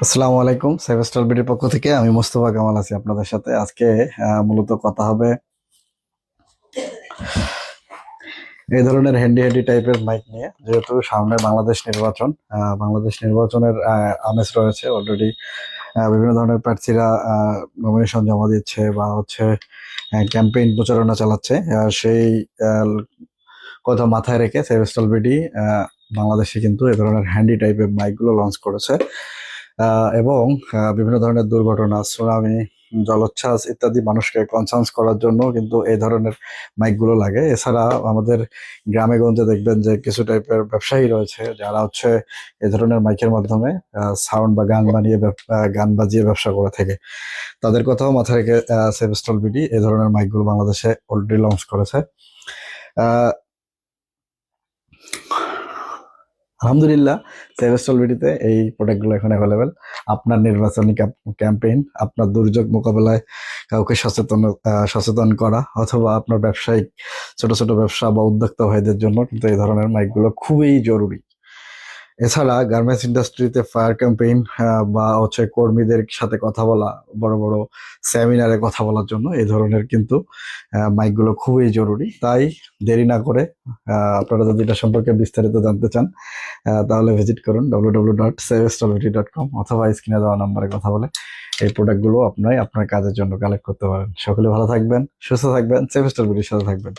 আসসালামু আলাইকুম। সেভেস্টার বিডির পক্ষ থেকে আমি মোস্তফা কামাল আছি আপনাদের সাথে। আজকে মূলত কথা হবে এই ধরনের হ্যান্ডি হ্যান্ডি টাইপের মাইক নিয়ে। যেহেতু সামনে বাংলাদেশ নির্বাচন, বাংলাদেশ নির্বাচনের আমেজ রয়েছে অলরেডি। বিভিন্ন ধরনের প্রার্থীরা নমিনেশন জমা দিচ্ছে বা হচ্ছে ক্যাম্পেইন প্রচারণা চালাচ্ছে। সেই আহ, কথা মাথায় রেখে সেভেস্টার বিডি বাংলাদেশে কিন্তু এ ধরনের হ্যান্ডি টাইপের মাইকগুলো লঞ্চ করেছে। এবং বিভিন্ন ধরনের দুর্ঘটনা, সুনামি, জলোচ্ছ্বাস ইত্যাদি মানুষকে কনসার্ন করার জন্য কিন্তু এই ধরনের মাইকগুলো লাগে। এছাড়া আমাদের গ্রামে গঞ্জে দেখবেন যে কিছু টাইপের ব্যবসায়ী রয়েছে যারা হচ্ছে এই ধরনের মাইকের মাধ্যমে সাউন্ড বা গান বানিয়ে গান বাজিয়ে ব্যবসা করে থাকে। তাদের কথাও মাথায় রেখে সেভেস্টল বিডি এই ধরনের মাইকগুলো বাংলাদেশে অলরেডি লঞ্চ করেছে। আহ, আলহামদুলিল্লাহ, সেভেস্টল বিডিতে এই প্রোডাক্টগুলো এখন অ্যাভেলেবেল। আপনার নির্বাচনী ক্যাম্পেইন, আপনার দুর্যোগ মোকাবেলায় কাউকে সচেতন করা, অথবা আপনার ব্যবসায়িক ছোট ছোট ব্যবসা বা উদ্যোক্তা ভাইদের জন্য কিন্তু এই ধরনের মাইকগুলো খুবই জরুরি। এছাড়া গার্মেন্টস ইন্ডাস্ট্রিতে ফায়ার ক্যাম্পেইন বা হচ্ছে কর্মীদের সাথে কথা বলা, বড় বড় সেমিনারে কথা বলার জন্য এই ধরনের কিন্তু মাইকগুলো খুবই জরুরি। তাই দেরি না করে আপনারা যদি এটা সম্পর্কে বিস্তারিত জানতে চান তাহলে ভিজিট করুন www.savestability.com, অথবা স্ক্রিনে দেওয়া নাম্বারে কথা বলে এই প্রোডাক্টগুলো আপনি আপনার কাজের জন্য কালেক্ট করতে পারেন। সকলে ভালো থাকবেন, সুস্থ থাকবেন, সেভেস্টার বিডির সাথে থাকবেন।